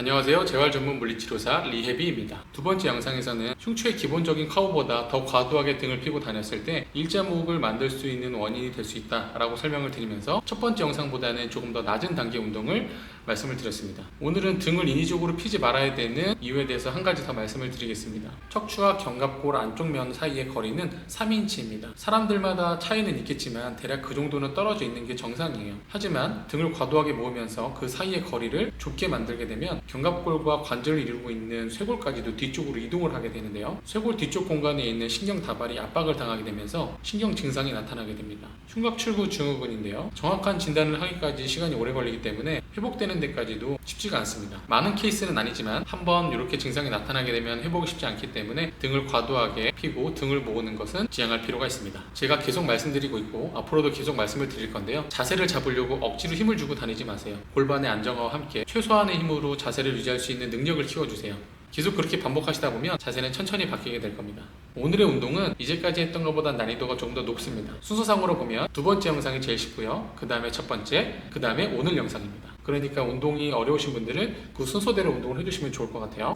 안녕하세요. 재활 전문 물리치료사 리해비입니다. 두 번째 영상에서는 흉추의 기본적인 커브보다 더 과도하게 등을 피고 다녔을 때 일자목을 만들 수 있는 원인이 될 수 있다라고 설명을 드리면서 첫 번째 영상보다는 조금 더 낮은 단계 운동을 말씀을 드렸습니다. 오늘은 등을 인위적으로 피지 말아야 되는 이유에 대해서 한 가지 더 말씀을 드리겠습니다. 척추와 견갑골 안쪽 면 사이의 거리는 3인치입니다. 사람들마다 차이는 있겠지만 대략 그 정도는 떨어져 있는 게 정상이에요. 하지만 등을 과도하게 모으면서 그 사이의 거리를 좁게 만들게 되면 견갑골과 관절을 이루고 있는 쇄골까지도 뒤쪽으로 이동을 하게 되는데요. 쇄골 뒤쪽 공간에 있는 신경 다발이 압박을 당하게 되면서 신경 증상이 나타나게 됩니다. 흉곽출구 증후군인데요. 정확한 진단을 하기까지 시간이 오래 걸리기 때문에 회복되는 데까지도 쉽지가 않습니다. 많은 케이스는 아니지만 한번 이렇게 증상이 나타나게 되면 회복이 쉽지 않기 때문에 등을 과도하게 피고 등을 모으는 것은 지양할 필요가 있습니다. 제가 계속 말씀드리고 있고 앞으로도 계속 말씀을 드릴 건데요. 자세를 잡으려고 억지로 힘을 주고 다니지 마세요. 골반의 안정화와 함께 최소한의 힘으로 자세를 유지할 수 있는 능력을 키워주세요. 계속 그렇게 반복하시다 보면 자세는 천천히 바뀌게 될 겁니다. 오늘의 운동은 이제까지 했던 것보다 난이도가 조금 더 높습니다. 순서상으로 보면 두 번째 영상이 제일 쉽고요. 그 다음에 첫 번째, 그 다음에 오늘 영상입니다. 그러니까 운동이 어려우신 분들은 그 순서대로 운동을 해주시면 좋을 것 같아요.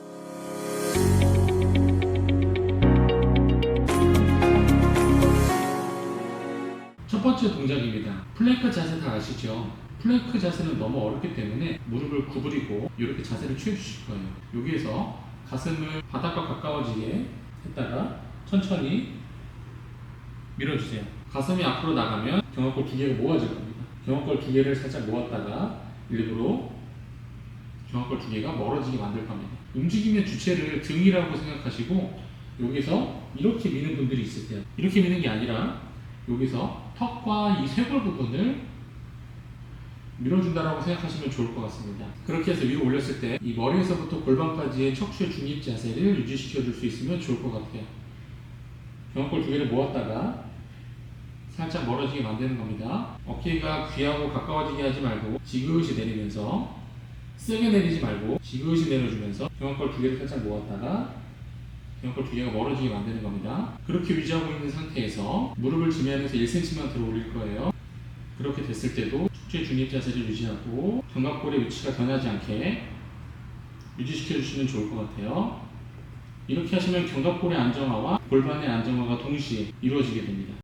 첫 번째 동작입니다. 플랭크 자세 다 아시죠? 플랭크 자세는 너무 어렵기 때문에 무릎을 구부리고 이렇게 자세를 취해주실 거예요. 여기에서 가슴을 바닥과 가까워지게 했다가 천천히 밀어주세요. 가슴이 앞으로 나가면 견갑골 두 개가 모아질 겁니다. 견갑골 두 개를 살짝 모았다가 일부러 견갑골 두 개가 멀어지게 만들 겁니다. 움직임의 주체를 등이라고 생각하시고 여기서 이렇게 미는 분들이 있을 때요. 이렇게 미는 게 아니라 여기서 턱과 이 쇄골 부분을 밀어준다라고 생각하시면 좋을 것 같습니다. 그렇게 해서 위로 올렸을 때 이 머리에서부터 골반까지의 척추의 중립 자세를 유지시켜 줄 수 있으면 좋을 것 같아요. 견갑골 두 개를 모았다가 살짝 멀어지게 만드는 겁니다. 어깨가 귀하고 가까워지게 하지 말고 지그시 내리면서 세게 내리지 말고 지그시 내려주면서 견갑골 두 개를 살짝 모았다가 견갑골 두 개가 멀어지게 만드는 겁니다. 그렇게 유지하고 있는 상태에서 무릎을 지면에서 1cm만 들어 올릴 거예요. 그렇게 됐을 때도 척추의 중립 자세를 유지하고 견갑골의 위치가 변하지 않게 유지시켜 주시면 좋을 것 같아요. 이렇게 하시면 견갑골의 안정화와 골반의 안정화가 동시에 이루어지게 됩니다.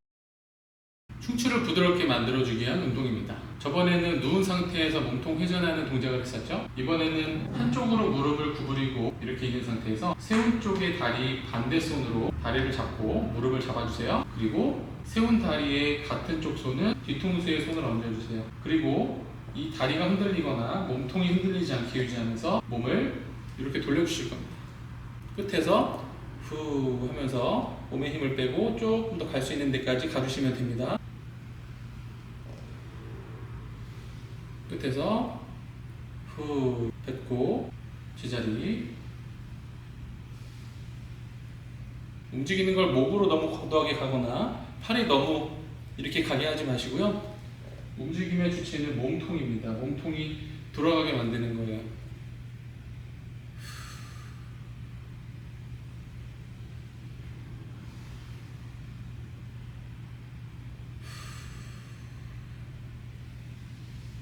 흉추를 부드럽게 만들어주기 위한 운동입니다. 저번에는 누운 상태에서 몸통 회전하는 동작을 했었죠. 이번에는 한쪽으로 무릎을 구부리고 이렇게 있는 상태에서 세운 쪽의 다리 반대손으로 다리를 잡고 무릎을 잡아주세요. 그리고 세운 다리의 같은 쪽 손은 뒤통수에 손을 얹어주세요. 그리고 이 다리가 흔들리거나 몸통이 흔들리지 않게 유지하면서 몸을 이렇게 돌려주실 겁니다. 끝에서 후 하면서 몸에 힘을 빼고 조금 더 갈 수 있는 데까지 가주시면 됩니다. 끝에서 후 뱉고 제자리. 움직이는 걸 목으로 너무 과도하게 가거나 팔이 너무 이렇게 가게 하지 마시고요. 움직임의 주체는 몸통입니다. 몸통이 돌아가게 만드는 거예요.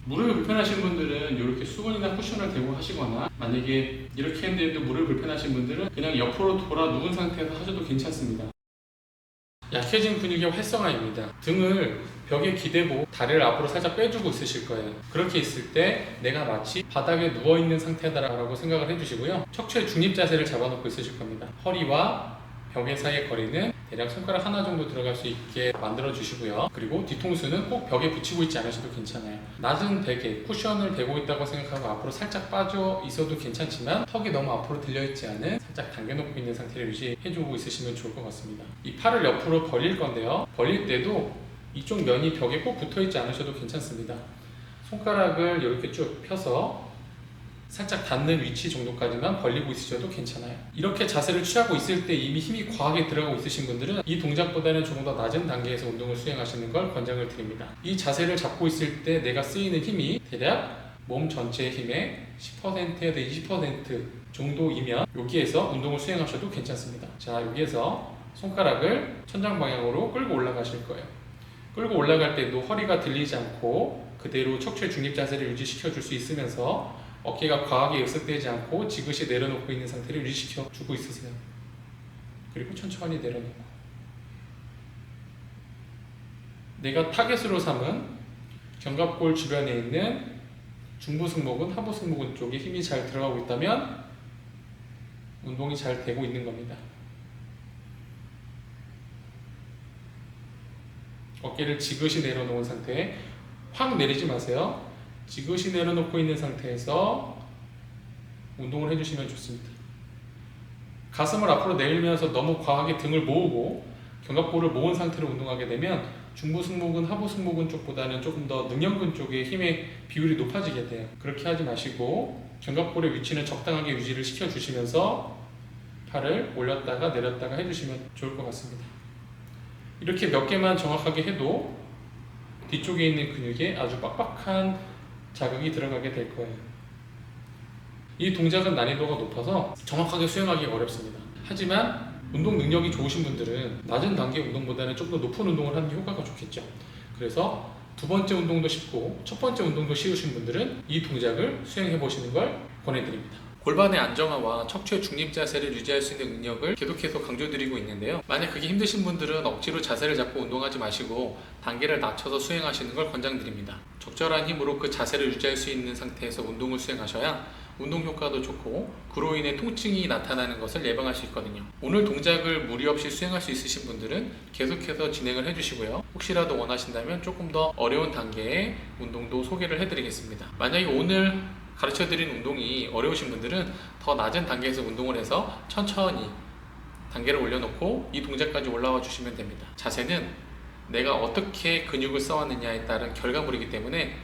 무릎이 불편하신 분들은 이렇게 수건이나 쿠션을 대고 하시거나 만약에 이렇게 했는데도 무릎이 불편하신 분들은 그냥 옆으로 돌아 누운 상태에서 하셔도 괜찮습니다. 약해진 근육의 활성화입니다. 등을 벽에 기대고 다리를 앞으로 살짝 빼주고 있으실 거예요. 그렇게 있을 때 내가 마치 바닥에 누워있는 상태다라고 생각을 해주시고요. 척추의 중립 자세를 잡아놓고 있으실 겁니다. 허리와 벽의 사이의 거리는 대략 손가락 하나 정도 들어갈 수 있게 만들어 주시고요. 그리고 뒤통수는 꼭 벽에 붙이고 있지 않으셔도 괜찮아요. 낮은 베개, 쿠션을 대고 있다고 생각하고 앞으로 살짝 빠져 있어도 괜찮지만 턱이 너무 앞으로 들려 있지 않은 살짝 당겨놓고 있는 상태를 유지해주고 있으시면 좋을 것 같습니다. 이 팔을 옆으로 벌릴 건데요. 벌릴 때도 이쪽 면이 벽에 꼭 붙어 있지 않으셔도 괜찮습니다. 손가락을 이렇게 쭉 펴서 살짝 닿는 위치 정도까지만 벌리고 있으셔도 괜찮아요. 이렇게 자세를 취하고 있을 때 이미 힘이 과하게 들어가고 있으신 분들은 이 동작보다는 조금 더 낮은 단계에서 운동을 수행하시는 걸 권장을 드립니다. 이 자세를 잡고 있을 때 내가 쓰이는 힘이 대략 몸 전체의 힘의 10%에서 20% 정도이면 여기에서 운동을 수행하셔도 괜찮습니다. 자, 여기에서 손가락을 천장 방향으로 끌고 올라가실 거예요. 끌고 올라갈 때도 허리가 들리지 않고 그대로 척추의 중립 자세를 유지시켜 줄 수 있으면서 어깨가 과하게 역습되지 않고 지그시 내려놓고 있는 상태를 유지시켜 주고 있으세요. 그리고 천천히 내려놓고, 내가 타겟으로 삼은 견갑골 주변에 있는 중부 승모근, 하부 승모근 쪽에 힘이 잘 들어가고 있다면 운동이 잘 되고 있는 겁니다. 어깨를 지그시 내려놓은 상태에 확 내리지 마세요. 지그시 내려놓고 있는 상태에서 운동을 해주시면 좋습니다. 가슴을 앞으로 내밀면서 너무 과하게 등을 모으고 견갑골을 모은 상태로 운동하게 되면 중부 승모근, 하부 승모근 쪽보다는 조금 더 능형근 쪽에 힘의 비율이 높아지게 돼요. 그렇게 하지 마시고 견갑골의 위치는 적당하게 유지를 시켜주시면서 팔을 올렸다가 내렸다가 해주시면 좋을 것 같습니다. 이렇게 몇 개만 정확하게 해도 뒤쪽에 있는 근육에 아주 빡빡한 자극이 들어가게 될 거예요. 이 동작은 난이도가 높아서 정확하게 수행하기가 어렵습니다. 하지만 운동 능력이 좋으신 분들은 낮은 단계 운동보다는 좀 더 높은 운동을 하는 게 효과가 좋겠죠. 그래서 두 번째 운동도 쉽고 첫 번째 운동도 쉬우신 분들은 이 동작을 수행해 보시는 걸 권해드립니다. 골반의 안정화와 척추의 중립 자세를 유지할 수 있는 능력을 계속해서 강조드리고 있는데요. 만약 그게 힘드신 분들은 억지로 자세를 잡고 운동하지 마시고 단계를 낮춰서 수행하시는 걸 권장드립니다. 적절한 힘으로 그 자세를 유지할 수 있는 상태에서 운동을 수행하셔야 운동 효과도 좋고 그로 인해 통증이 나타나는 것을 예방할 수 있거든요. 오늘 동작을 무리 없이 수행할 수 있으신 분들은 계속해서 진행을 해주시고요. 혹시라도 원하신다면 조금 더 어려운 단계의 운동도 소개를 해드리겠습니다. 만약에 오늘 가르쳐드린 운동이 어려우신 분들은 더 낮은 단계에서 운동을 해서 천천히 단계를 올려놓고 이 동작까지 올라와 주시면 됩니다. 자세는 내가 어떻게 근육을 써왔느냐에 따른 결과물이기 때문에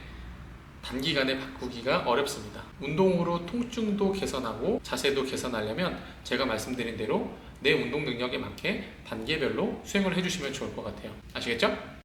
단기간에 바꾸기가 어렵습니다. 운동으로 통증도 개선하고 자세도 개선하려면 제가 말씀드린 대로 내 운동 능력에 맞게 단계별로 수행을 해주시면 좋을 것 같아요. 아시겠죠?